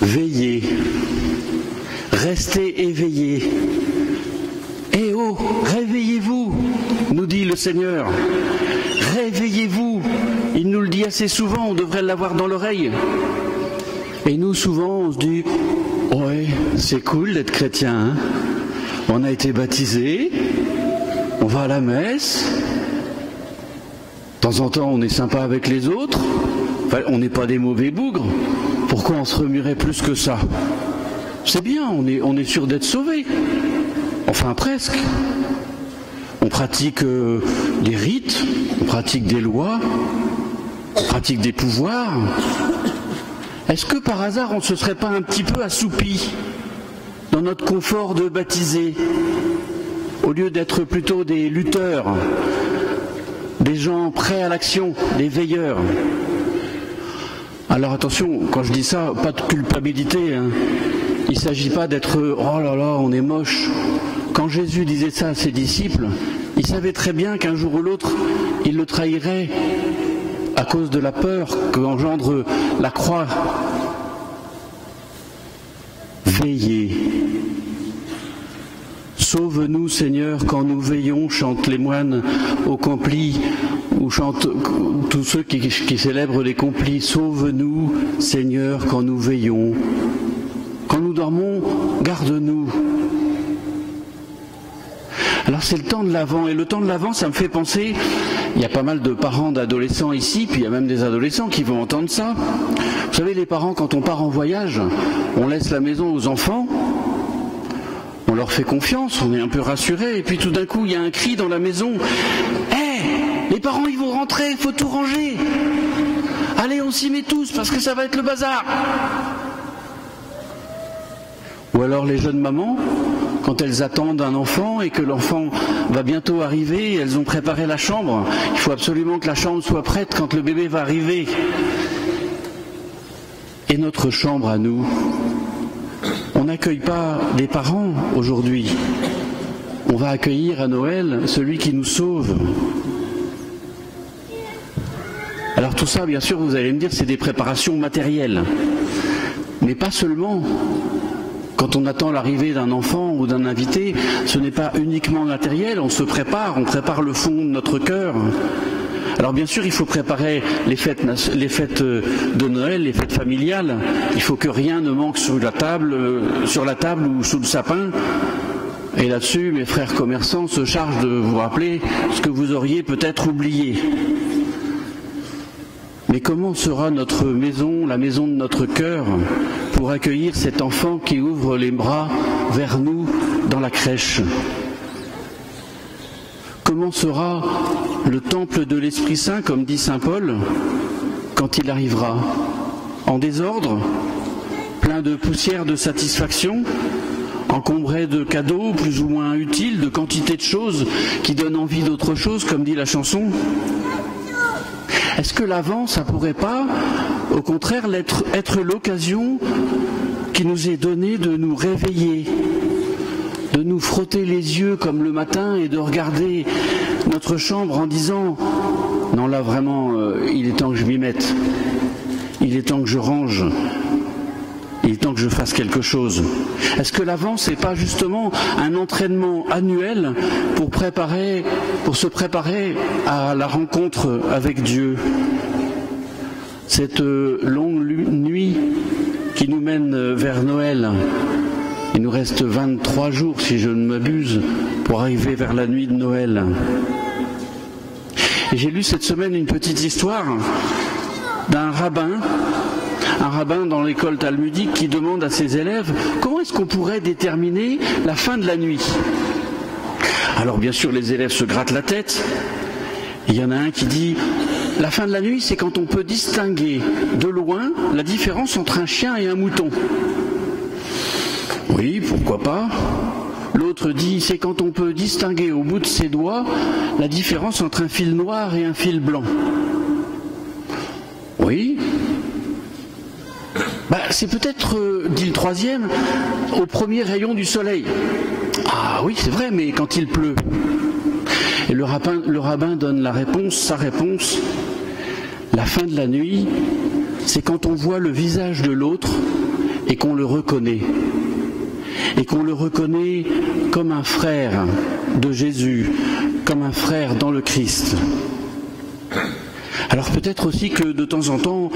Veillez, restez éveillés. Eh oh, réveillez-vous, nous dit le Seigneur. Réveillez-vous. Il nous le dit assez souvent, on devrait l'avoir dans l'oreille. Et nous, souvent, on se dit, ouais, c'est cool d'être chrétien, hein. On a été baptisés, on va à la messe, de temps en temps on est sympa avec les autres, enfin, on n'est pas des mauvais bougres, pourquoi on se remuerait plus que ça? C'est bien, on est sûr d'être sauvé, enfin presque. On pratique des rites, on pratique des lois, on pratique des pouvoirs. Est-ce que par hasard on ne se serait pas un petit peu assoupi dans notre confort de baptisé, au lieu d'être plutôt des lutteurs, des gens prêts à l'action, des veilleurs? Alors attention, quand je dis ça, pas de culpabilité, hein. Il ne s'agit pas d'être « oh là là, on est moche ». Quand Jésus disait ça à ses disciples, il savait très bien qu'un jour ou l'autre, il le trahirait à cause de la peur qu'engendre la croix. Veillez. Sauve-nous, Seigneur, quand nous veillons, chantent les moines au complis, ou chantent tous ceux qui célèbrent les complis. Sauve-nous, Seigneur, quand nous veillons. Quand nous dormons, garde-nous. Alors c'est le temps de l'Avent, et le temps de l'Avent, ça me fait penser, il y a pas mal de parents d'adolescents ici, puis il y a même des adolescents qui vont entendre ça. Vous savez, les parents, quand on part en voyage, on laisse la maison aux enfants, on leur fait confiance, on est un peu rassuré, et puis tout d'un coup, il y a un cri dans la maison. « Hé, les parents, ils vont rentrer, il faut tout ranger. Allez, on s'y met tous, parce que ça va être le bazar. » Ou alors les jeunes mamans, quand elles attendent un enfant et que l'enfant va bientôt arriver, elles ont préparé la chambre. Il faut absolument que la chambre soit prête quand le bébé va arriver. Et notre chambre à nous, on n'accueille pas les parents aujourd'hui. On va accueillir à Noël celui qui nous sauve. Alors tout ça, bien sûr, vous allez me dire, c'est des préparations matérielles. Mais pas seulement. Quand on attend l'arrivée d'un enfant ou d'un invité, ce n'est pas uniquement matériel, on se prépare, on prépare le fond de notre cœur. Alors bien sûr, il faut préparer les fêtes de Noël, les fêtes familiales. Il faut que rien ne manque sur la table ou sous le sapin. Et là-dessus, mes frères commerçants se chargent de vous rappeler ce que vous auriez peut-être oublié. Mais comment sera notre maison, la maison de notre cœur, pour accueillir cet enfant qui ouvre les bras vers nous dans la crèche? Comment sera le temple de l'Esprit Saint, comme dit saint Paul, quand il arrivera? En désordre, plein de poussière de satisfaction, encombré de cadeaux plus ou moins utiles, de quantité de choses qui donnent envie d'autre chose, comme dit la chanson? Est-ce que l'Avent, ça pourrait pas, au contraire, être l'occasion qui nous est donnée de nous réveiller, de nous frotter les yeux comme le matin et de regarder notre chambre en disant « Non, là vraiment, il est temps que je m'y mette, il est temps que je range, il est temps que je fasse quelque chose. » Est-ce que l'Avent, c'est pas justement un entraînement annuel pour se préparer à la rencontre avec Dieu? Cette longue nuit qui nous mène vers Noël. Il nous reste 23 jours, si je ne m'abuse, pour arriver vers la nuit de Noël. Et j'ai lu cette semaine une petite histoire d'un rabbin dans l'école talmudique qui demande à ses élèves comment est-ce qu'on pourrait déterminer la fin de la nuit. Alors bien sûr les élèves se grattent la tête. Il y en a un qui dit la fin de la nuit c'est quand on peut distinguer de loin la différence entre un chien et un mouton. Oui, pourquoi pas. L'autre dit c'est quand on peut distinguer au bout de ses doigts la différence entre un fil noir et un fil blanc. Oui. C'est peut-être, dit le troisième, au premier rayon du soleil. Ah oui, c'est vrai, mais quand il pleut. Et le rabbin donne sa réponse. La fin de la nuit, c'est quand on voit le visage de l'autre et qu'on le reconnaît. Et qu'on le reconnaît comme un frère de Jésus, comme un frère dans le Christ. Alors peut-être aussi que de temps en temps,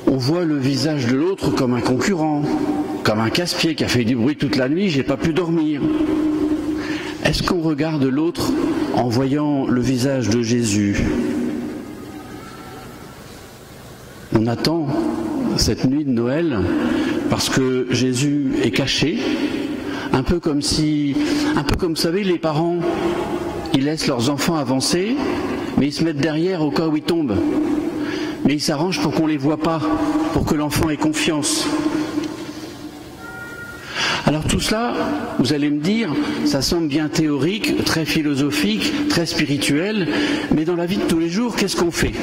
on voit le visage de l'autre comme un concurrent, comme un casse-pied qui a fait du bruit toute la nuit, j'ai pas pu dormir. Est-ce qu'on regarde l'autre en voyant le visage de Jésus? On attend cette nuit de Noël parce que Jésus est caché, un peu comme vous savez, les parents, ils laissent leurs enfants avancer, mais ils se mettent derrière au cas où ils tombent. Mais ils s'arrangent pour qu'on ne les voit pas, pour que l'enfant ait confiance. Alors tout cela, vous allez me dire, ça semble bien théorique, très philosophique, très spirituel, mais dans la vie de tous les jours, qu'est-ce qu'on fait?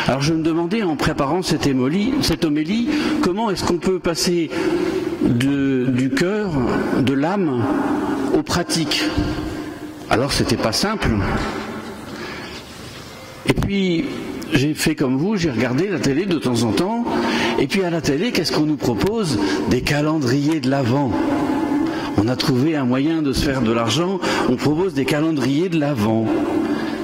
Alors je me demandais en préparant cette homélie, comment est-ce qu'on peut passer du cœur, de l'âme, aux pratiques? Alors c'était pas simple. Et puis j'ai fait comme vous, j'ai regardé la télé de temps en temps, et puis à la télé, qu'est-ce qu'on nous propose? Des calendriers de l'Avent. On a trouvé un moyen de se faire de l'argent, on propose des calendriers de l'Avent.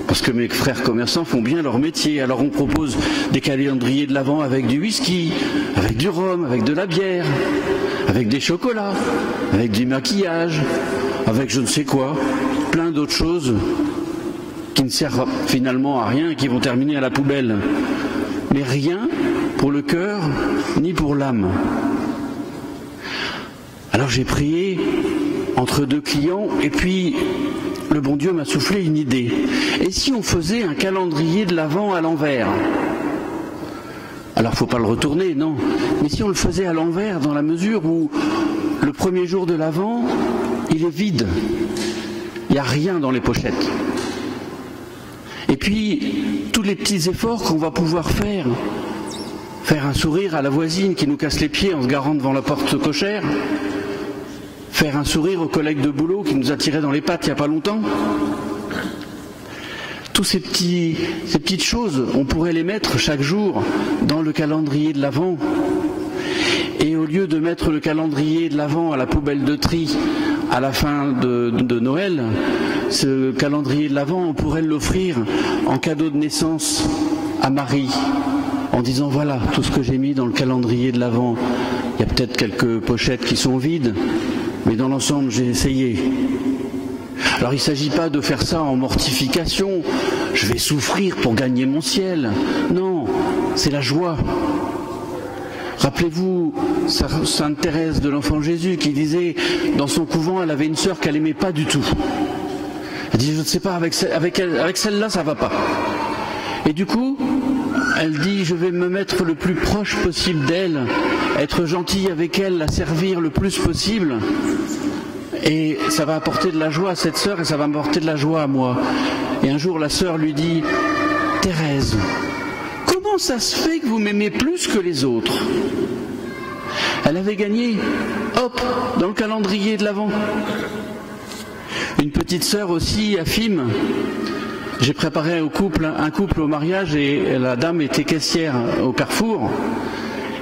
Parce que mes frères commerçants font bien leur métier, alors on propose des calendriers de l'Avent avec du whisky, avec du rhum, avec de la bière, avec des chocolats, avec du maquillage, avec je ne sais quoi, plein d'autres choses qui ne servent finalement à rien et qui vont terminer à la poubelle. Mais rien pour le cœur ni pour l'âme. Alors j'ai prié entre deux clients et puis le bon Dieu m'a soufflé une idée. Et si on faisait un calendrier de l'Avent à l'envers? Alors faut pas le retourner, non. Mais si on le faisait à l'envers dans la mesure où le premier jour de l'Avent, il est vide. Il n'y a rien dans les pochettes. Et puis, tous les petits efforts qu'on va pouvoir faire un sourire à la voisine qui nous casse les pieds en se garant devant la porte cochère, faire un sourire aux collègues de boulot qui nous a tiré dans les pattes il n'y a pas longtemps. Tous ces petites choses, on pourrait les mettre chaque jour dans le calendrier de l'Avent. Et au lieu de mettre le calendrier de l'Avent à la poubelle de tri à la fin de Noël, ce calendrier de l'Avent, on pourrait l'offrir en cadeau de naissance à Marie, en disant voilà tout ce que j'ai mis dans le calendrier de l'Avent. Il y a peut-être quelques pochettes qui sont vides, mais dans l'ensemble j'ai essayé. Alors il ne s'agit pas de faire ça en mortification, je vais souffrir pour gagner mon ciel. Non, c'est la joie. Rappelez-vous Sainte Thérèse de l'Enfant Jésus qui disait, dans son couvent, elle avait une sœur qu'elle n'aimait pas du tout. Elle dit, je ne sais pas, avec celle-là, ça ne va pas. Et du coup, elle dit, je vais me mettre le plus proche possible d'elle, être gentille avec elle, la servir le plus possible. Et ça va apporter de la joie à cette sœur et ça va m'apporter de la joie à moi. Et un jour, la sœur lui dit, Thérèse, comment ça se fait que vous m'aimez plus que les autres? Elle avait gagné, hop, dans le calendrier de l'Avent. Une petite sœur aussi, Afim, j'ai préparé un couple au mariage et la dame était caissière au Carrefour.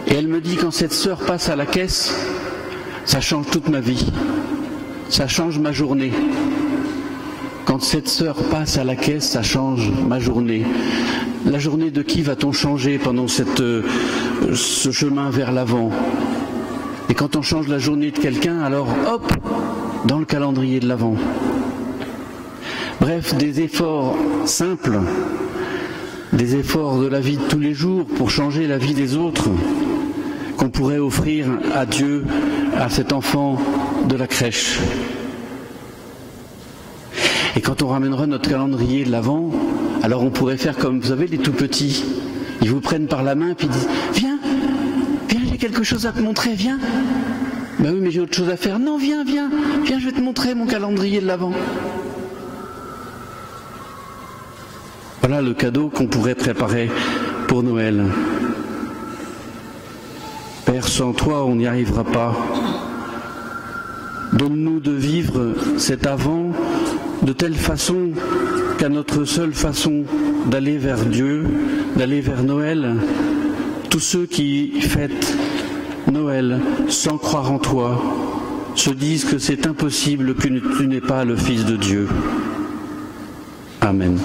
Et elle me dit, quand cette sœur passe à la caisse, ça change toute ma vie. Ça change ma journée. Quand cette sœur passe à la caisse, ça change ma journée. La journée de qui va-t-on changer pendant ce chemin vers l'Avent? Et quand on change la journée de quelqu'un, alors hop, dans le calendrier de l'Avent. Bref, des efforts simples, des efforts de la vie de tous les jours pour changer la vie des autres, qu'on pourrait offrir à Dieu, à cet enfant de la crèche. Et quand on ramènera notre calendrier de l'Avent, alors on pourrait faire comme, vous savez, les tout petits. Ils vous prennent par la main puis disent, viens, j'ai quelque chose à te montrer, viens. Ben oui, mais j'ai autre chose à faire. Non, viens, je vais te montrer mon calendrier de l'Avent. Voilà le cadeau qu'on pourrait préparer pour Noël. Père, sans toi, on n'y arrivera pas. Donne-nous de vivre cet Avent de telle façon qu'à notre seule façon d'aller vers Dieu, d'aller vers Noël, tous ceux qui fêtent Noël sans croire en toi se disent que c'est impossible que tu n'es pas le Fils de Dieu. Amen.